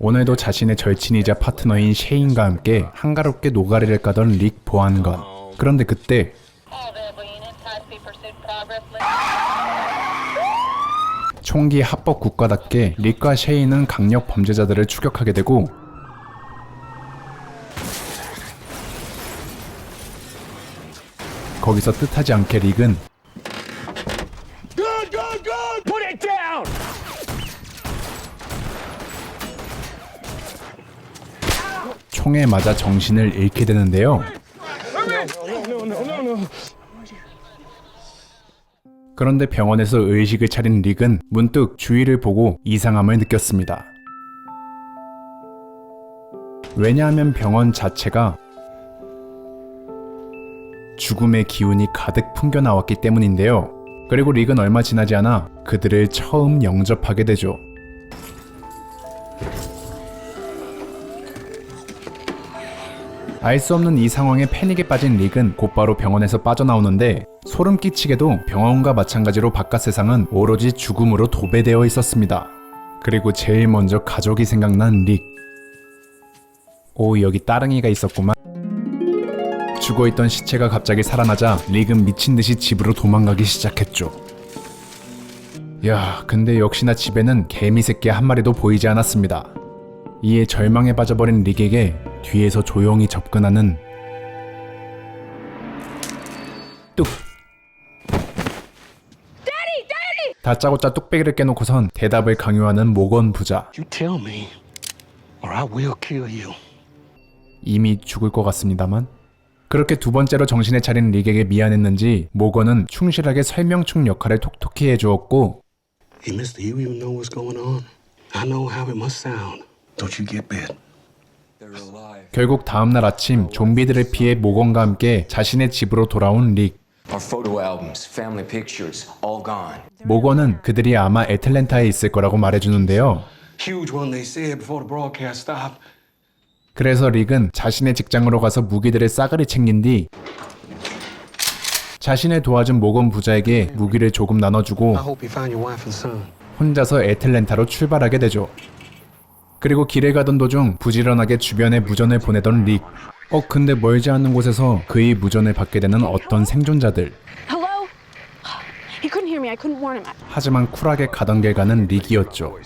오늘도 자신의 절친이자 파트너인 셰인과 함께 한가롭게 노가리를 까던 릭 보안관. 그런데 그때 총기 합법 국가답게 릭과 셰인은 강력 범죄자들을 추격하게 되고 거기서 뜻하지 않게 릭은 총에 맞아 정신을 잃게 되는데요. 그런데 병원에서 의식을 차린 릭은 문득 주위를 보고 이상함을 느꼈습니다. 왜냐하면 병원 자체가 죽음의 기운이 가득 풍겨나왔기 때문인데요. 그리고 릭은 얼마 지나지 않아 그들을 처음 영접하게 되죠. 알 수 없는 이 상황에 패닉에 빠진 릭은 곧바로 병원에서 빠져나오는데 소름 끼치게도 병원과 마찬가지로 바깥 세상은 오로지 죽음으로 도배되어 있었습니다. 그리고 제일 먼저 가족이 생각난 릭. 오, 여기 따릉이가 있었구만. 죽어있던 시체가 갑자기 살아나자 릭은 미친듯이 집으로 도망가기 시작했죠. 야, 근데 역시나 집에는 개미 새끼 한 마리도 보이지 않았습니다. 이에 절망에 빠져버린 릭에게 뒤에서 조용히 접근하는 뚝! 다짜고짜 뚝배기를 깨놓고선 대답을 강요하는 모건 부자. You tell me, or I will kill you. 이미 죽을 것 같습니다만. 그렇게 두 번째로 정신을 차린 릭에게 미안했는지 모건은 충실하게 설명충 역할을 톡톡히 해주었고 Hey, mister, you even know what's going on? I know how it must sound. Don't you get bit? 결국 다음날 아침 좀비들을 피해 모건과 함께 자신의 집으로 돌아온 릭. Our photo albums, family pictures, all gone. 모건은 그들이 아마 애틀랜타에 있을 거라고 말해주는데요. Huge one, they said before the broadcast stopped. 그래서 릭은 자신의 직장으로 가서 무기들을 싸그리 챙긴 뒤 자신을 도와준 모건 부자에게 무기를 조금 나눠주고 I hope you find your wife and son. 혼자서 애틀랜타로 출발하게 되죠. 그리고 길을 가던 도중 부지런하게 주변에 무전을 보내던 릭. 근데 멀지 않은 곳에서 그의 무전을 받게 되는 어떤 생존자들. Hello? He couldn't hear me. I couldn't warn him. 하지만 쿨하게 가던 길 가는 릭이었죠.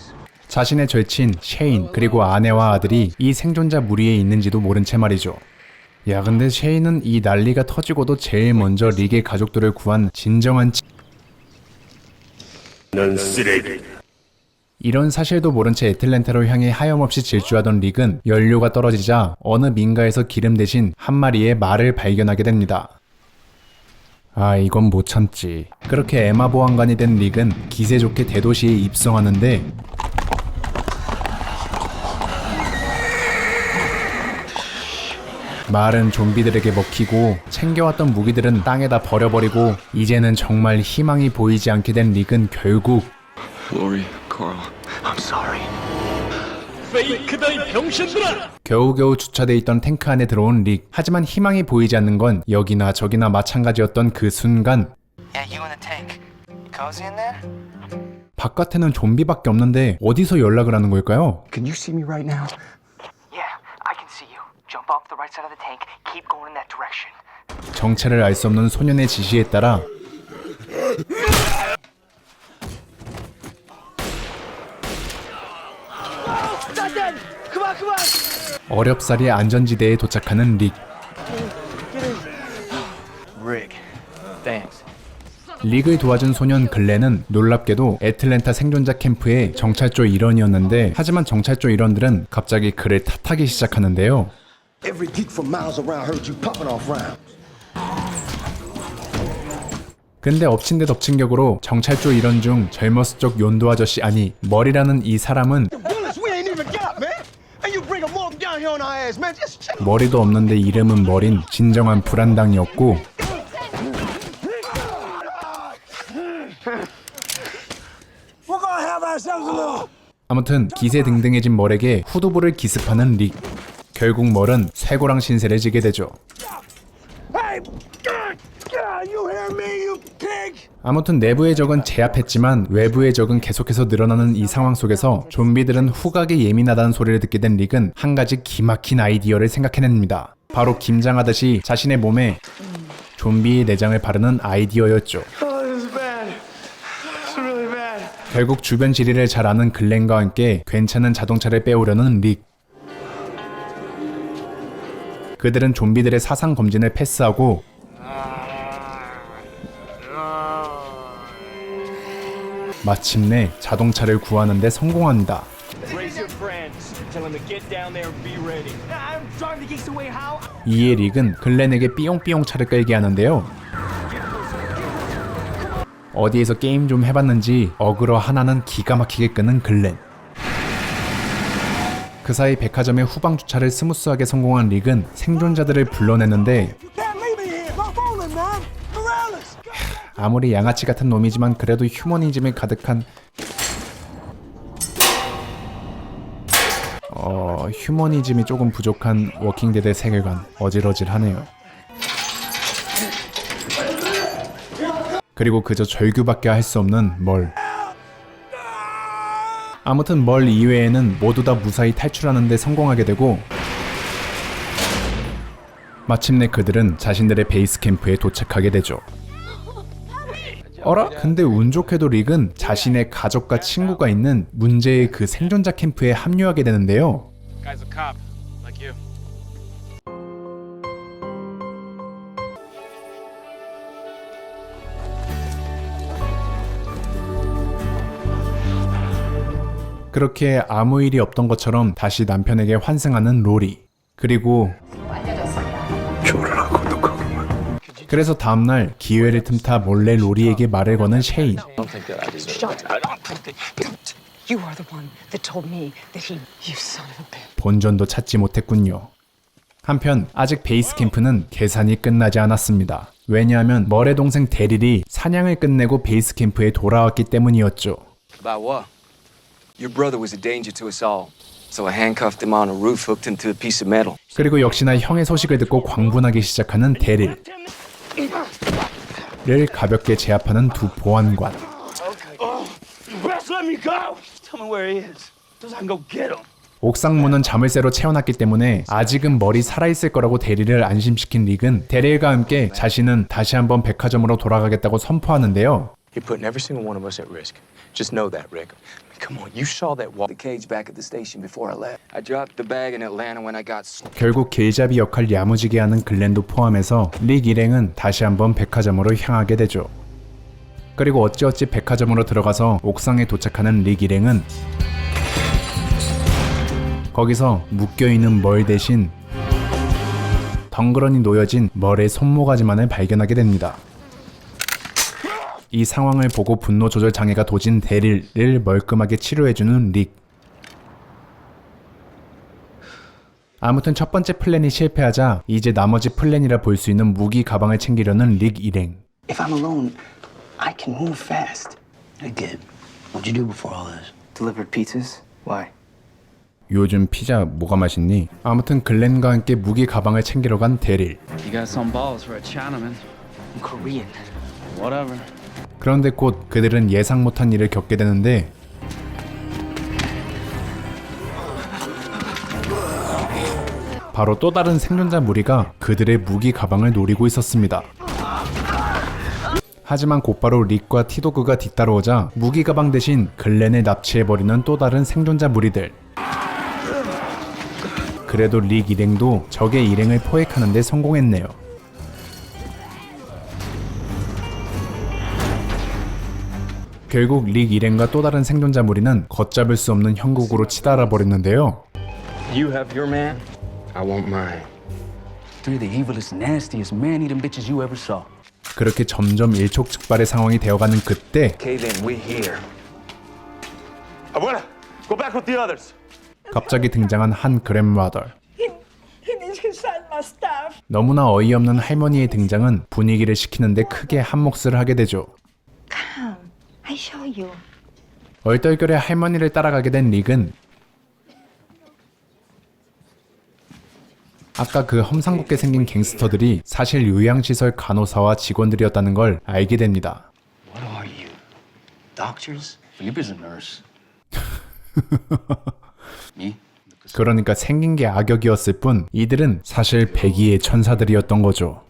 자신의 절친 셰인 그리고 아내와 아들이 이 생존자 무리에 있는지도 모른 채 말이죠. 야, 근데 셰인은 이 난리가 터지고도 제일 먼저 릭의 가족들을 구한 진정한 넌 쓰레기. 이런 사실도 모른 채 애틀랜타로 향해 하염없이 질주하던 릭은 연료가 떨어지자 어느 민가에서 기름 대신 한 마리의 말을 발견하게 됩니다. 아, 이건 못 참지. 그렇게 에마 보안관이 된 릭은 기세 좋게 대도시에 입성하는데 말은 좀비들에게 먹히고 챙겨왔던 무기들은 땅에다 버려버리고 이제는 정말 희망이 보이지 않게 된 릭은 결국 Lori, Carl, I'm sorry. 페이크다 이 병신들아! 겨우겨우 주차돼 있던 탱크 안에 들어온 릭. 하지만 희망이 보이지 않는 건 여기나 저기나 마찬가지였던 그 순간 Yeah, you in the tank. You cozy in there? 바깥에는 좀비밖에 없는데 어디서 연락을 하는 걸까요? Can you see me right now? Yeah, I can see you. Jump off the right side of the tank. Keep going in that direction. 정체를 알 수 없는 소년의 지시에 따라 어렵사리 안전지대에 도착하는 릭. Rick, thanks. 릭을 도와준 소년 글렌은 놀랍게도 애틀랜타 생존자 캠프의 정찰조 일원이었는데 하지만 정찰조 일원들은 갑자기 그를 탓하기 시작하는데요. Every geek from miles around heard you popping off rounds. 근데 엎친 데 덮친 격으로 정찰조 일원 중 젊었을 적 연도 아저씨 아니 머리라는 이 사람은 Bullets we ain't even got, man. And you bring a morgue down here on our ass, man. Just chill. 머리도 없는데 이름은 머린 진정한 불안당이었고 We're gonna have ourselves a little. 아무튼 기세등등해진 멀에게 후두부를 기습하는 릭. 결국 멀은 쇠고랑 신세를 지게 되죠. Hey, God, God, you hear me, you pig? 아무튼 내부의 적은 제압했지만 외부의 적은 계속해서 늘어나는 이 상황 속에서 좀비들은 후각에 예민하다는 소리를 듣게 된 릭은 한 가지 기막힌 아이디어를 생각해냅니다. 바로 김장하듯이 자신의 몸에 좀비의 내장을 바르는 아이디어였죠. 결국 주변 지리를 잘 아는 글렌과 함께 괜찮은 자동차를 빼오려는 릭. 그들은 좀비들의 사상 검진을 패스하고 마침내 자동차를 구하는 데 성공합니다. Raise your friends. Tell them to get down there and be ready. I'm driving the geeks away. How? 이에 릭은 글렌에게 삐용삐용 차를 끌게 하는데요. 어디에서 게임 좀 해봤는지 어그로 하나는 기가 막히게 끄는 글렌. 그 사이 백화점의 후방 주차를 스무스하게 성공한 릭은 생존자들을 불러내는데 아무리 양아치 같은 놈이지만 그래도 휴머니즘이 가득한 휴머니즘이 조금 부족한 워킹데드의 세계관 어질어질하네요. 그리고 그저 절규밖에 할 수 없는 멀. 아무튼 멀 이외에는 모두 다 무사히 탈출하는 데 성공하게 되고 마침내 그들은 자신들의 베이스 캠프에 도착하게 되죠. 어라? 근데 운 좋게도 릭은 자신의 가족과 친구가 있는 문제의 그 생존자 캠프에 합류하게 되는데요. Guy's a cop, like you. 그렇게 아무 일이 없던 것처럼 다시 남편에게 환승하는 로리. 그리고 그래서 다음날 기회를 틈타 몰래 로리에게 말을 거는 셰인. You are the one that told me that he... You son of a bitch. 본전도 찾지 못했군요. 한편 아직 베이스 캠프는 계산이 끝나지 않았습니다. 왜냐하면 멀의 동생 데릴이 사냥을 끝내고 베이스 캠프에 돌아왔기 때문이었죠. About what? Your brother was a danger to us all. So I handcuffed him on a roof, hooked him to a piece of metal. 그리고 역시나 형의 소식을 듣고 광분하기 시작하는 데릴. 를 가볍게 제압하는 두 보안관. Russ, let me go. Tell me where he is. So I can go get him. 옥상 문은 자물쇠로 채워놨기 때문에 아직은 멀이 살아있을 거라고 데릴을 안심시킨 릭은 데릴과 함께 자신은 다시 한번 백화점으로 돌아가겠다고 선포하는데요. You're putting every single one of us at risk. Just know that, Rick. Come on, you saw that wall. The cage back at the station before I left. I dropped the bag in Atlanta when I got. 결국 길잡이 역할 야무지게 하는 글렌도 포함해서 릭 일행은 다시 한번 백화점으로 향하게 되죠. 그리고 어찌어찌 백화점으로 들어가서 옥상에 도착하는 릭 일행은 거기서 묶여있는 멀 대신 덩그러니 놓여진 멀의 손모가지만을 발견하게 됩니다. 이 상황을 보고 분노 조절 장애가 도진 데릴을 멀끔하게 치료해주는 릭. 아무튼 첫 번째 플랜이 실패하자 이제 나머지 플랜이라 볼 수 있는 무기 가방을 챙기려는 릭 일행. If I'm alone, I can move fast. I get. What'd you do before all this? Delivered pizzas? Why? 요즘 피자 뭐가 맛있니? 아무튼 글렌과 함께 무기 가방을 챙기러 간 데릴. You got some balls for a Chinaman. I'm Korean. Whatever. 그런데 곧 그들은 예상 못한 일을 겪게 되는데 바로 또 다른 생존자 무리가 그들의 무기 가방을 노리고 있었습니다. 하지만 곧바로 릭과 티도그가 뒤따라오자 무기 가방 대신 글렌을 납치해버리는 또 다른 생존자 무리들. 그래도 릭 일행도 적의 일행을 포획하는 데 성공했네요. 결국 릭 일행과 또 다른 생존자 무리는 걷잡을 수 없는 형국으로 치달아 버렸는데요. You have your man. I want mine. Three of the evilest, nastiest, man-eating bitches you ever saw. 그렇게 점점 일촉즉발의 상황이 되어가는 그때 Okay, then we're here. Abuela, go back with the others. 갑자기 등장한 한 그랜마더. He needs his son, my staff. 너무나 어이없는 할머니의 등장은 분위기를 식히는데 크게 한몫을 하게 되죠. Come, I show you. 얼떨결에 할머니를 따라가게 된 릭은 아까 그 험상궂게 생긴 갱스터들이 사실 요양시설 간호사와 직원들이었다는 걸 알게 됩니다. doctors? Felipe's a nurse. Me? 그러니까 생긴 게 악역이었을 뿐 이들은 사실 백의의 천사들이었던 거죠.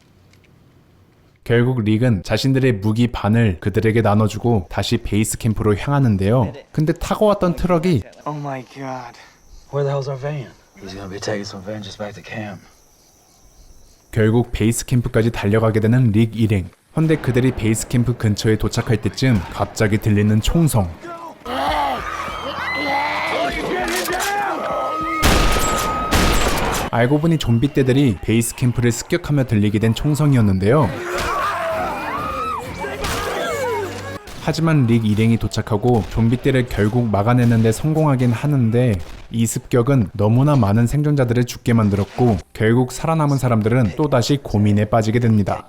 결국 릭은 자신들의 무기 반을 그들에게 나눠주고 다시 베이스 캠프로 향하는데요. 근데 타고 왔던 트럭이 Oh my God. Where the hell's our van? He's gonna be taking some vengeance back to camp. 결국 베이스 캠프까지 달려가게 되는 릭 일행. 헌데 그들이 베이스 캠프 근처에 도착할 때쯤 갑자기 들리는 총성. 알고 보니 좀비 떼들이 베이스 캠프를 습격하며 들리게 된 총성이었는데요. 하지만 릭 일행이 도착하고 좀비 떼를 결국 막아내는데 성공하긴 하는데 이 습격은 너무나 많은 생존자들을 죽게 만들었고 결국 살아남은 사람들은 또다시 고민에 빠지게 됩니다.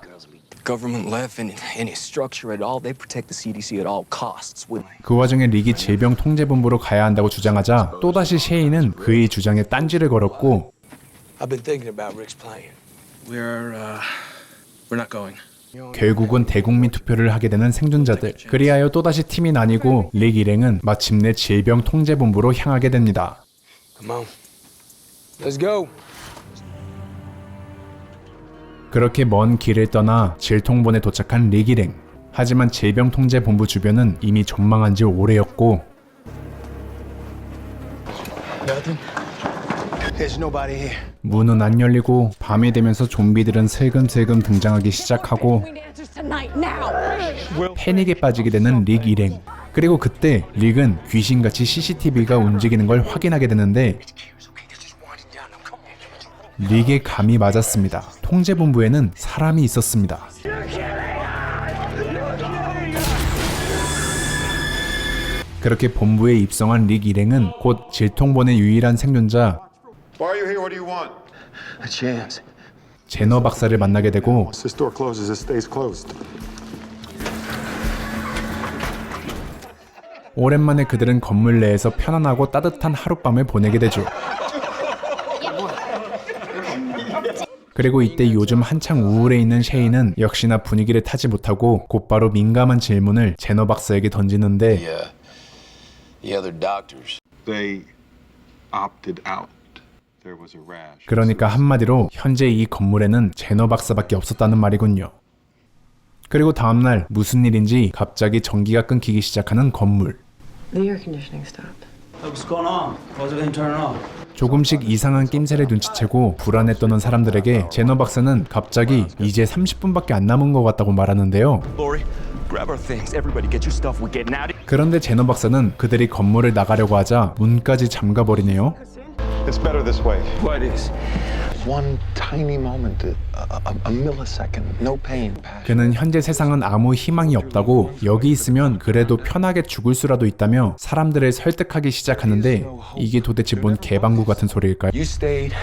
Government left any structure at all. They protect the CDC at all costs. 그 와중에 릭이 질병통제본부로 가야 한다고 주장하자 또다시 셰이는 그의 주장에 딴지를 걸었고 I've been thinking about Rick's plan. We're not going. 결국은 대국민 투표를 하게 되는 생존자들. 그리하여 또다시 팀이 나뉘고 릭 일행은 마침내 질병통제본부로 향하게 됩니다. Come on. Let's go. 그렇게 먼 길을 떠나 질통본에 도착한 릭 일행. 하지만 질병통제본부 주변은 이미 전망한 지 오래였고 Nothing. There's nobody here. 문은 안 열리고 밤이 되면서 좀비들은 슬금슬금 등장하기 시작하고 We need answers tonight, now. 패닉에 빠지게 되는 릭 일행. 그리고 그때 릭은 귀신같이 CCTV가 움직이는 걸 확인하게 되는데 릭의 감이 맞았습니다. 통제본부에는 사람이 있었습니다. 그렇게 본부에 입성한 릭 일행은 곧 질통본의 유일한 생존자 Why are you here? What do you want? A chance. 제너 박사를 만나게 되고 Once this door closes, it stays closed. 오랜만에 그들은 건물 내에서 편안하고 따뜻한 하룻밤을 보내게 되죠. 그리고 이때 요즘 한창 우울해 있는 셰이는 역시나 분위기를 타지 못하고 곧바로 민감한 질문을 제너 박사에게 던지는데 The other doctors. They opted out. There was a rash. 그러니까 한마디로 현재 이 건물에는 제너 박사밖에 없었다는 말이군요. 그리고 다음날 무슨 일인지 갑자기 전기가 끊기기 시작하는 건물. The air conditioning stopped. What's going on? Why's everything turning off? 조금씩 이상한 낌새를 눈치채고 불안에 떠는 사람들에게 제너 박사는 갑자기 이제 30분밖에 안 남은 것 같다고 말하는데요. Lori, grab our things. Everybody get your stuff. We're getting out. 그런데 제너 박사는 그들이 건물을 나가려고 하자 문까지 잠가버리네요. It's better this way. What is? One tiny moment, a millisecond, no pain, passion. 그는 현재 세상은 아무 희망이 없다고 여기 있으면 그래도 편하게 죽을 수라도 있다며 사람들을 설득하기 시작하는데 이게 도대체 뭔 개방구 같은 소리일까요? You stayed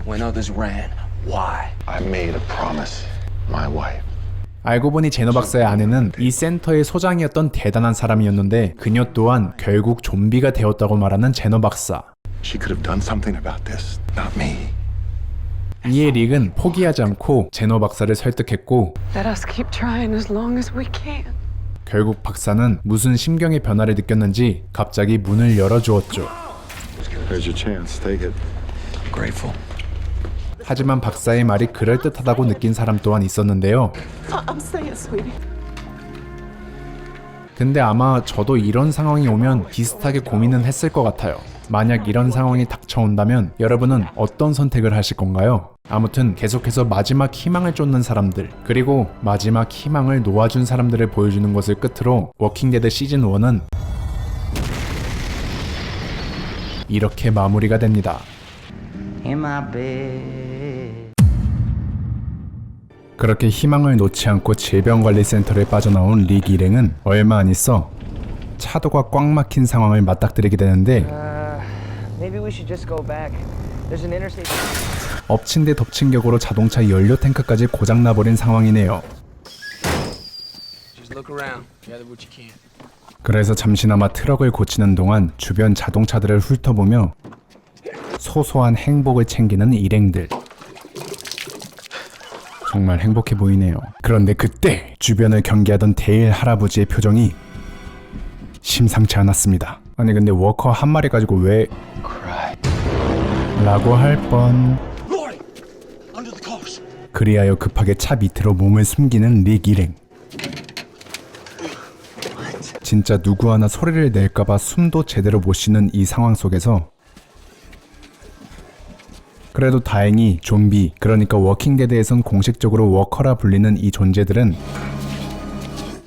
when others ran. Why? I made a promise, my wife. 알고 보니 제너 박사의 아내는 이 센터의 소장이었던 대단한 사람이었는데 그녀 또한 결국 좀비가 되었다고 말하는 제너 박사. She could have done something about this, not me. 이에 릭은 포기하지 않고 제너 박사를 설득했고 Let us keep trying as long as we can. 결국 박사는 무슨 심경의 변화를 느꼈는지 갑자기 문을 열어주었죠. There's your chance. Take it. Grateful. 하지만 박사의 말이 그럴듯하다고 느낀 사람 또한 있었는데요. I'm staying, sweetie. 근데 아마 저도 이런 상황이 오면 비슷하게 고민은 했을 것 같아요. 만약 이런 상황이 닥쳐온다면 여러분은 어떤 선택을 하실 건가요? 아무튼 계속해서 마지막 희망을 쫓는 사람들, 그리고 마지막 희망을 놓아준 사람들을 보여주는 것을 끝으로 워킹데드 시즌 1은 이렇게 마무리가 됩니다. In my bed. 그렇게 희망을 놓지 않고 질병관리센터를 빠져나온 릭 일행은 얼마 안 있어 차도가 꽉 막힌 상황을 맞닥뜨리게 되는데 Maybe we should just go back. There's an interstate. 엎친 데 덮친 격으로 자동차 연료 탱크까지 고장나버린 상황이네요. Just look around. Gather what you can. 그래서 잠시나마 트럭을 고치는 동안 주변 자동차들을 훑어보며 소소한 행복을 챙기는 일행들. 정말 행복해 보이네요. 그런데 그때 주변을 경계하던 데일 할아버지의 표정이 심상치 않았습니다. 아니 근데 워커 한 마리 가지고 왜 라고 할 뻔. 그리하여 급하게 차 밑으로 몸을 숨기는 릭 일행. 진짜 누구 하나 소리를 낼까봐 숨도 제대로 못 쉬는 이 상황 속에서 그래도 다행히 좀비, 그러니까 워킹데드에선 공식적으로 워커라 불리는 이 존재들은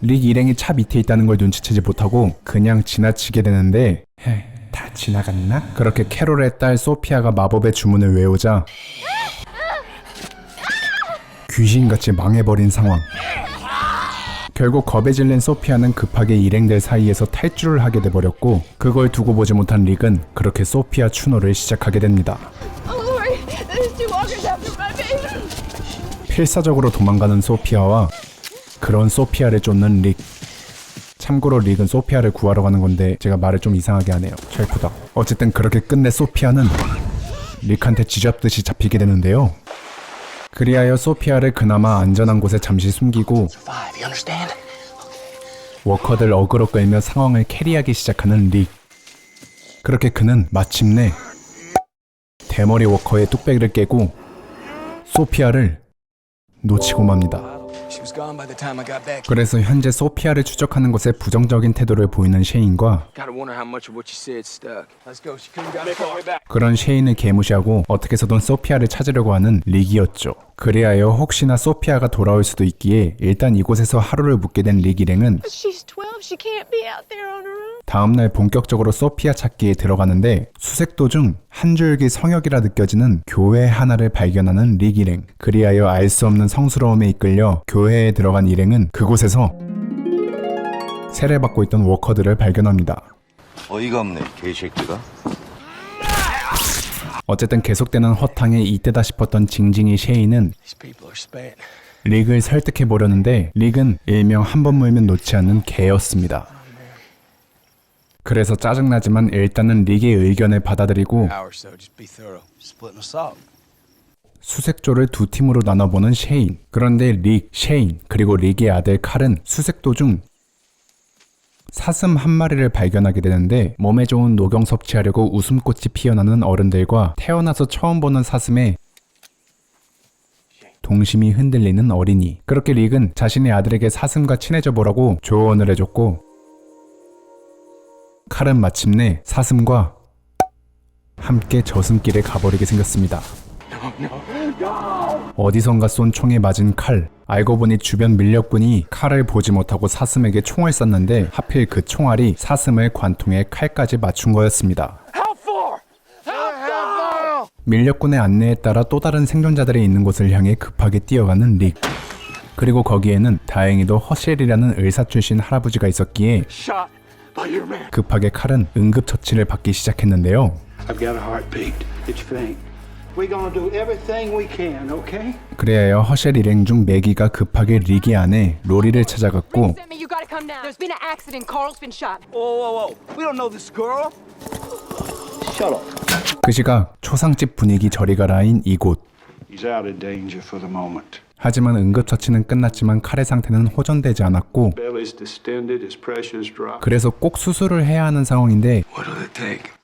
릭 일행이 차 밑에 있다는 걸 눈치채지 못하고 그냥 지나치게 되는데 다 지나갔나? 그렇게 캐롤의 딸 소피아가 마법의 주문을 외우자 귀신같이 망해버린 상황. 결국 겁에 질린 소피아는 급하게 일행들 사이에서 탈주를 하게 돼버렸고 그걸 두고 보지 못한 릭은 그렇게 소피아 추노를 시작하게 됩니다. 필사적으로 도망가는 소피아와 그런 소피아를 쫓는 릭. 참고로 릭은 소피아를 구하러 가는 건데 제가 말을 좀 이상하게 하네요. 철푸덕. 어쨌든 그렇게 끝내 소피아는 릭한테 쥐잡듯이 잡히게 되는데요. 그리하여 소피아를 그나마 안전한 곳에 잠시 숨기고 워커들 어그로 끌며 상황을 캐리하기 시작하는 릭. 그렇게 그는 마침내 대머리 워커의 뚝배기를 깨고 소피아를 놓치고 맙니다. 그래서 현재 소피아를 추적하는 것에 부정적인 태도를 보이는 셰인과 그런 셰인을 개무시하고 어떻게 해서든 소피아를 찾으려고 하는 릭이었죠. 그리하여 혹시나 소피아가 돌아올 수도 있기에 일단 이곳에서 하루를 묵게 된 릭 일행은 다음날 본격적으로 소피아 찾기에 들어가는데 수색 도중 한 줄기 성역이라 느껴지는 교회 하나를 발견하는 릭 일행. 그리하여 알 수 없는 성스러움에 이끌려 교회에 들어간 일행은 그곳에서 세례받고 있던 워커들을 발견합니다. 어이가 없네, 개새끼가. 어쨌든 계속되는 허탕에 이때다 싶었던 징징이 셰이는 릭을 설득해보려는데 릭은 일명 한 번 물면 놓지 않는 개였습니다. 그래서 짜증나지만 일단은 릭의 의견을 받아들이고 수색조를 두 팀으로 나눠보는 셰인. 그런데 릭, 셰인, 그리고 릭의 아들 칼은 수색도 중 사슴 한 마리를 발견하게 되는데 몸에 좋은 녹용 섭취하려고 웃음꽃이 피어나는 어른들과 태어나서 처음 보는 사슴에 동심이 흔들리는 어린이. 그렇게 릭은 자신의 아들에게 사슴과 친해져 보라고 조언을 해줬고 칼은 마침내 사슴과 함께 저승길에 가버리게 생겼습니다. 어디선가 쏜 총에 맞은 칼. 알고 보니 주변 밀렵군이 칼을 보지 못하고 사슴에게 총을 쐈는데 하필 그 총알이 사슴을 관통해 칼까지 맞춘 거였습니다. 밀렵군의 안내에 따라 또 다른 생존자들이 있는 곳을 향해 급하게 뛰어가는 릭. 그리고 거기에는 다행히도 허쉘이라는 의사 출신 할아버지가 있었기에 급하게 칼은 응급처치를 받기 시작했는데요. 그래야 허쉘 일행 중 매기가 급하게 릭이 안에 로리를 찾아갔고 그 시각 초상집 분위기 저리 가라인 이곳. 하지만 응급처치는 끝났지만 칼의 상태는 호전되지 않았고 그래서 꼭 수술을 해야 하는 상황인데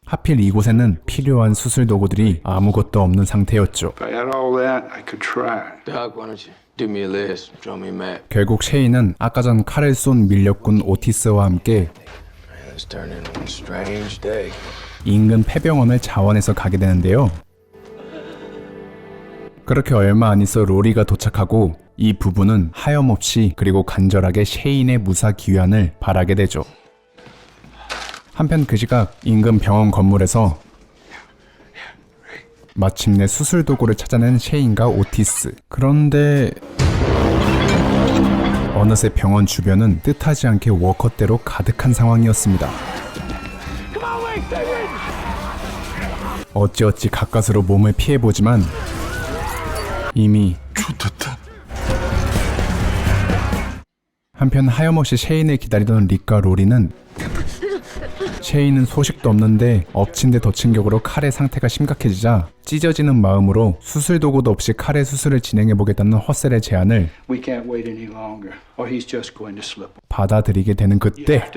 하필 이곳에는 필요한 수술 도구들이 아무것도 없는 상태였죠. 결국 셰이는 아까 전 칼을 쏜 밀렵군 오티스와 함께 인근 폐병원을 자원해서 가게 되는데요. 그렇게 얼마 안 있어 로리가 도착하고 이 부부는 하염없이 그리고 간절하게 셰인의 무사 귀환을 바라게 되죠. 한편 그 시각 인근 병원 건물에서 마침내 수술 도구를 찾아낸 셰인과 오티스. 그런데 어느새 병원 주변은 뜻하지 않게 워커대로 가득한 상황이었습니다. 어찌어찌 가까스로 몸을 피해보지만 이미 한편 하염없이 셰인을 기다리던 릭과 로리는 셰인은 소식도 없는데 엎친 데 덮친 격으로 칼의 상태가 심각해지자 찢어지는 마음으로 수술 도구도 없이 칼의 수술을 진행해보겠다는 허셀의 제안을 받아들이게 되는 그때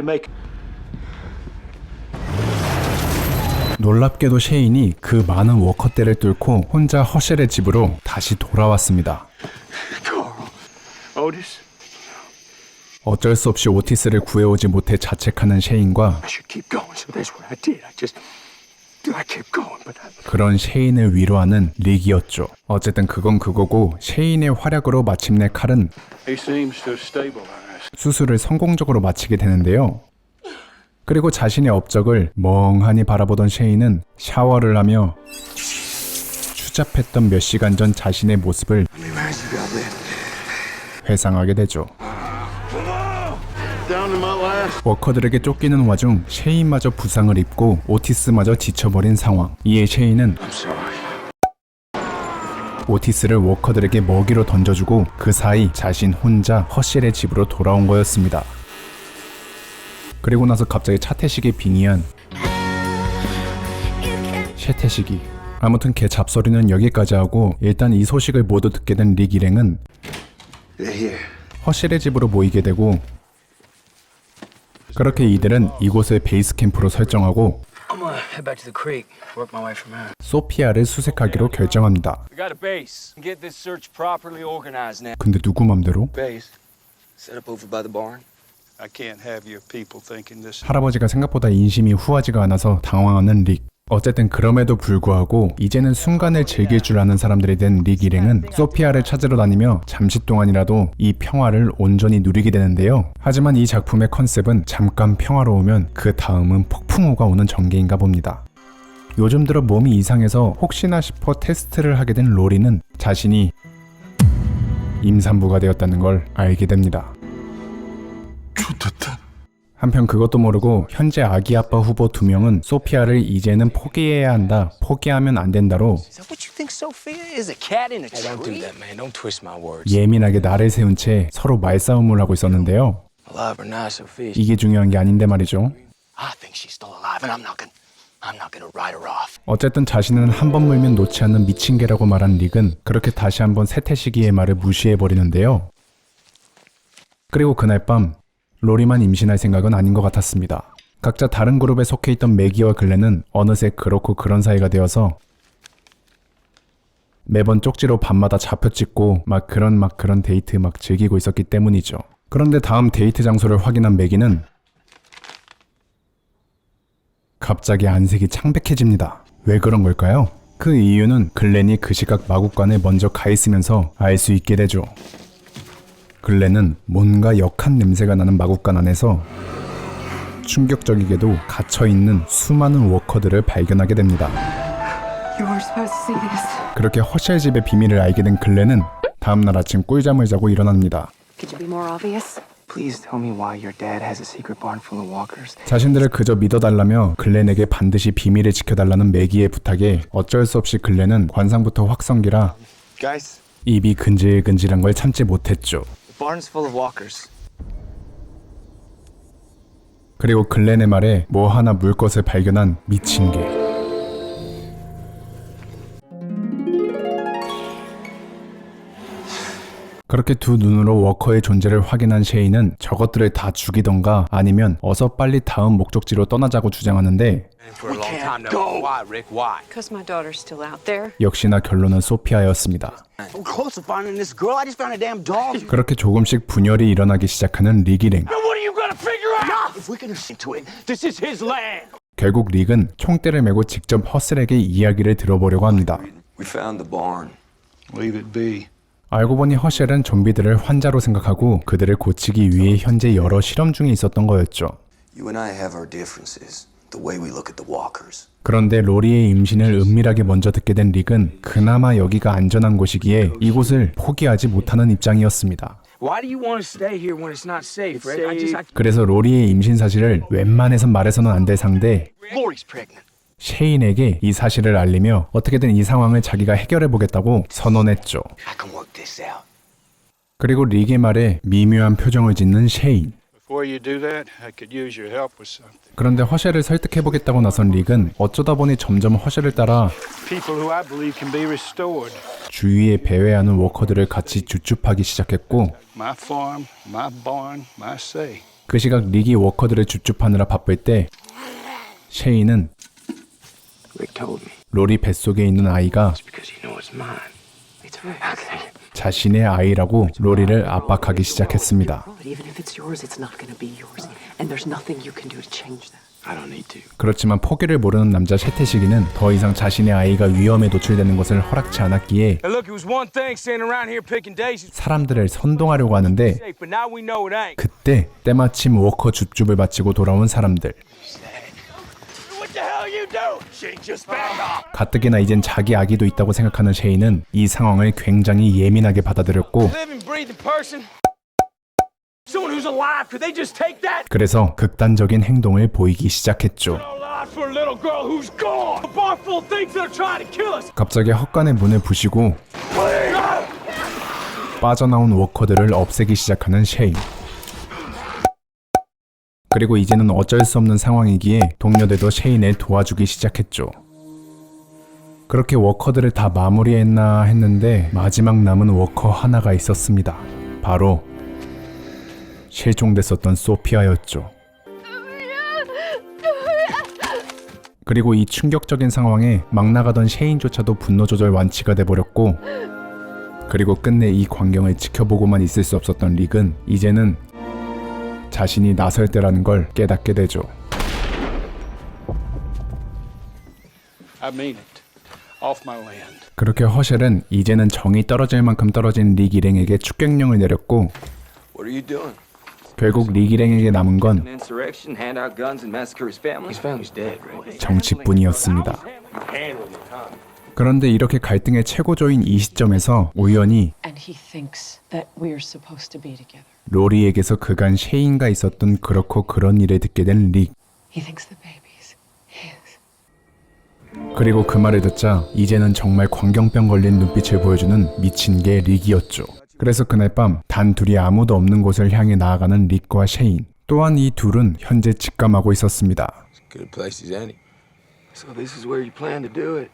놀랍게도 셰인이 그 많은 워커떼를 뚫고 혼자 허셸의 집으로 다시 돌아왔습니다. Otis, 어쩔 수 없이 오티스를 구해오지 못해 자책하는 셰인과 I should keep going, so that's what I did. I kept going, but 그런 셰인을 위로하는 릭이었죠. 어쨌든 그건 그거고 셰인의 활약으로 마침내 칼은 he seems to have stabilized. 수술을 성공적으로 마치게 되는데요. 그리고 자신의 업적을 멍하니 바라보던 셰인은 샤워를 하며 추잡했던 몇 시간 전 자신의 모습을 회상하게 되죠. 워커들에게 쫓기는 와중 셰인마저 부상을 입고 오티스마저 지쳐버린 상황. 이에 셰인은 오티스를 워커들에게 먹이로 던져주고 그 사이 자신 혼자 허셸의 집으로 돌아온 거였습니다. 그리고 나서 갑자기 차태식에 빙의한 셰태식이. 아무튼 개 잡소리는 여기까지 하고 일단 이 소식을 모두 듣게 된 릭 일행은 허셸의 집으로 모이게 되고 그렇게 이들은 이곳을 베이스 캠프로 설정하고 I'm gonna head back to the creek. Work my way from there. 소피아를 수색하기로 결정합니다. We got a base. Get this search properly organized now. 근데 누구 맘대로? Base. Set up over by the barn. I can't have your people thinking this. 할아버지가 생각보다 인심이 후하지가 않아서 당황하는 릭. 어쨌든 그럼에도 불구하고 이제는 순간을 즐길 줄 아는 사람들이 된 릭 일행은 소피아를 찾으러 다니며 잠시 동안이라도 이 평화를 온전히 누리게 되는데요. 하지만 이 작품의 컨셉은 잠깐 평화로우면 그 다음은 폭풍우가 오는 전개인가 봅니다. 요즘 들어 몸이 이상해서 혹시나 싶어 테스트를 하게 된 로리는 자신이 임산부가 되었다는 걸 알게 됩니다. 한편 그것도 모르고 현재 아기 아빠 후보 2명은 소피아를 이제는 포기해야 한다, 포기하면 안 된다로 Is that what you think Sophia is? A cat in a tree? Don't do that, man. Don't twist my words. 예민하게 날을 세운 채 서로 말싸움을 하고 있었는데요. Alive or not, Sophia. 이게 중요한 게 아닌데 말이죠. I think she's still alive, and I'm not gonna write her off. 어쨌든 자신은 한 번 물면 놓지 않는 미친 개라고 말한 릭은 그렇게 다시 한번 세태시기의 말을 무시해버리는데요. 그리고 그날 밤 로리만 임신할 생각은 아닌 것 같았습니다. 각자 다른 그룹에 속해 있던 매기와 글렌은 어느새 그렇고 그런 사이가 되어서 매번 쪽지로 밤마다 좌표 찍고 막 그런 데이트 막 즐기고 있었기 때문이죠. 그런데 다음 데이트 장소를 확인한 매기는 갑자기 안색이 창백해집니다. 왜 그런 걸까요? 그 이유는 글렌이 그 시각 마구간에 먼저 가 있으면서 알 수 있게 되죠. 글렌은 뭔가 역한 냄새가 나는 마구간 안에서 충격적이게도 갇혀있는 수많은 워커들을 발견하게 됩니다. You were supposed to see this. 그렇게 허셸 집의 비밀을 알게 된 글렌은 다음날 아침 꿀잠을 자고 일어납니다. Could you be more obvious? Please tell me why your dad has a secret barn full of walkers. 자신들을 그저 믿어달라며 글렌에게 반드시 비밀을 지켜달라는 매기의 부탁에 어쩔 수 없이 글렌은 관상부터 확성기라 Guys, 입이 근질근질한 걸 참지 못했죠. The barn's full of walkers. 그리고 글렌의 말에 뭐 하나 물 것을 발견한 미친 개. 그렇게 두 눈으로 워커의 존재를 확인한 셰인은 저것들을 다 죽이던가 아니면 어서 빨리 다음 목적지로 떠나자고 주장하는데 For a long time now. Why, Rick? Why? Because my daughter's still out there. 역시나 결론은 소피아였습니다. I'm close to finding this girl. I just found a damn dog. 그렇게 조금씩 분열이 일어나기 시작하는 릭 일행. What are you gonna figure out? If we're gonna see to it, this is his land. 결국 릭은 총대를 메고 직접 허슬에게 이야기를 들어보려고 합니다. We found the barn. Leave it be. 알고 보니 허셸은 좀비들을 환자로 생각하고 그들을 고치기 위해 현재 여러 실험 중에 있었던 거였죠. You and I have our differences. The way we look at the walkers. 그런데 로리의 임신을 은밀하게 먼저 듣게 된 릭은 그나마 여기가 안전한 곳이기에 이곳을 포기하지 못하는 입장이었습니다. Why do you want to stay here when it's not safe, Rick? 그래서 로리의 임신 사실을 웬만해선 말해서는 안 될 상대 Lori's pregnant. 셰인에게 이 사실을 알리며 어떻게든 이 상황을 자기가 해결해보겠다고 선언했죠. I can work this out. 그리고 릭의 말에 미묘한 표정을 짓는 셰인. Before you do that, I could use your help with something. 그런데 허셸을 설득해보겠다고 나선 릭은 어쩌다 보니 점점 허셸을 따라 People who I believe can be restored. 주위에 배회하는 워커들을 같이 주축하기 시작했고 My farm, my barn, my say. 그 시각 릭이 워커들을 주축하느라 바쁠 때 셰인은 Rick told me. 로리 뱃속에 있는 아이가 It's because you know it's mine. It's okay. 자신의 아이라고 로리를 압박하기 시작했습니다. Even if it's yours, it's not going to be yours. And there's nothing you can do to change that. I don't need to. 그렇지만 포기를 모르는 남자 셰태식이는 더 이상 자신의 아이가 위험에 노출되는 것을 허락치 않았기에 Hey, look, it was one thing standing around here picking daisies. 사람들을 선동하려고 하는데 But now we know it ain't. 그때 때마침 워커 줍줍을 마치고 돌아온 사람들. What the hell you do? She just back off. 가뜩이나 이젠 자기 아기도 있다고 생각하는 셰이는 이 상황을 굉장히 예민하게 받아들였고 Living, breathing person. Someone who's alive, could they just take that? 그래서 극단적인 행동을 보이기 시작했죠. Alive for a little girl who's gone. A bar full of things that are trying to kill us. 갑자기 헛간의 문을 부시고 빠져나온 워커들을 없애기 시작하는 셰이. 그리고 이제는 어쩔 수 없는 상황이기에 동료들도 셰인을 도와주기 시작했죠. 그렇게 워커들을 다 마무리했나 했는데 마지막 남은 워커 하나가 있었습니다. 바로 실종됐었던 소피아였죠. 그리고 이 충격적인 상황에 막 나가던 셰인조차도 분노 조절 완치가 돼버렸고, 그리고 끝내 이 광경을 지켜보고만 있을 수 없었던 릭은 이제는 자신이 나설 때라는 걸 깨닫게 되죠. I mean it. Off my land. 그렇게 허셸은 이제는 정이 떨어질 만큼 떨어진 릭 일행에게 축객령을 내렸고, What are you doing? 결국 릭 일행에게 남은 건 An insurrection, hand out guns, and massacre his family. His family's dead, right? 정치뿐이었습니다. Handling it, huh? 그런데 이렇게 갈등의 최고조인 이 시점에서 우연히 And he thinks that we're supposed to be together. 로리에게서 그간 셰인과 있었던 그렇고 그런 일을 듣게 된 릭. He thinks the baby's his. 그리고 그 말을 듣자 이제는 정말 광경병 걸린 눈빛을 보여주는 미친 게 릭이었죠. 그래서 그날 밤 단 둘이 아무도 없는 곳을 향해 나아가는 릭과 셰인. 또한 이 둘은 현재 직감하고 있었습니다. As good a place as any. So this is where you plan to do it?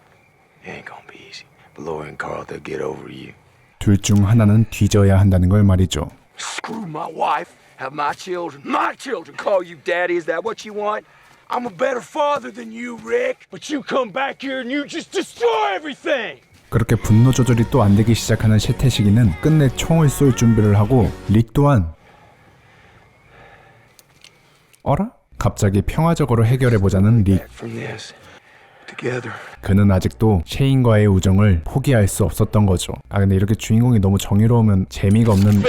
It ain't gonna be easy. But Laura and Carl, they'll get over you. 둘 중 하나는 뒤져야 한다는 걸 말이죠. Screw my wife, have my children call you daddy. Is that what you want? I'm a better father than you, Rick. But you come back here and you just destroy everything. 그렇게 분노 조절이 또 안 되기 시작하는 셰태식이는 끝내 총을 쏠 준비를 하고, 릭 또한 어라? 갑자기 평화적으로 해결해보자는 릭. From this, together. 그는 아직도 셰인과의 우정을 포기할 수 없었던 거죠. 근데 이렇게 주인공이 너무 정의로우면 재미가 없는.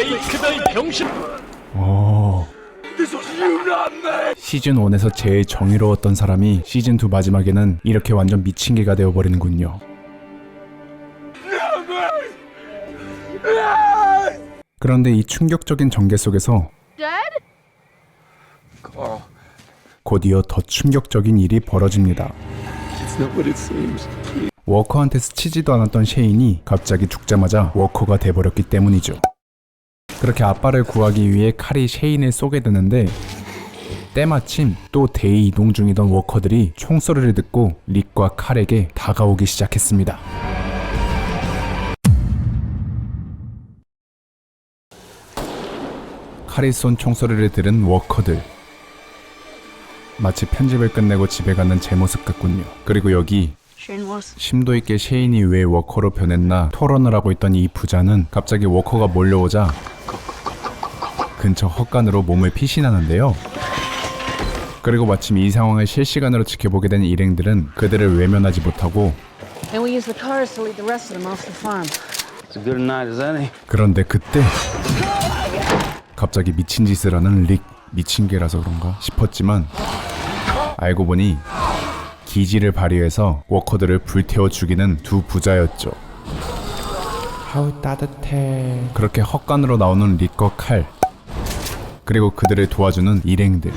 시즌 1에서 제일 정의로웠던 사람이 시즌 2 마지막에는 이렇게 완전 미친 개가 되어버리는군요. 그런데 이 충격적인 전개 속에서 곧이어 더 충격적인 일이 벌어집니다. 워커한테 스치지도 않았던 셰인이 갑자기 죽자마자 워커가 돼버렸기 때문이죠. 그렇게 아빠를 구하기 위해 칼이 셰인을 쏘게 되는데, 때마침 또 대이 이동 중이던 워커들이 총소리를 듣고 릭과 칼에게 다가오기 시작했습니다. 칼이 쏜 총소리를 들은 워커들, 마치 편집을 끝내고 집에 가는 제 모습 같군요. 그리고 여기 심도 있게 셰인이 왜 워커로 변했나 토론을 하고 있던 이 부자는 갑자기 워커가 몰려오자 근처 헛간으로 몸을 피신하는데요. 그리고 마침 이 상황을 실시간으로 지켜보게 된 일행들은 그들을 외면하지 못하고, And we use the cars to lead the rest of them off the farm. It's a good night as any. 그런데 그때 갑자기 미친 짓을 하는 릭. 미친 개라서 그런가 싶었지만 알고 보니 기지를 발휘해서 워커들을 불태워 죽이는 두 부자였죠. 아우 따뜻해. 그렇게 헛간으로 나오는 릭과 칼, 그리고 그들을 도와주는 일행들.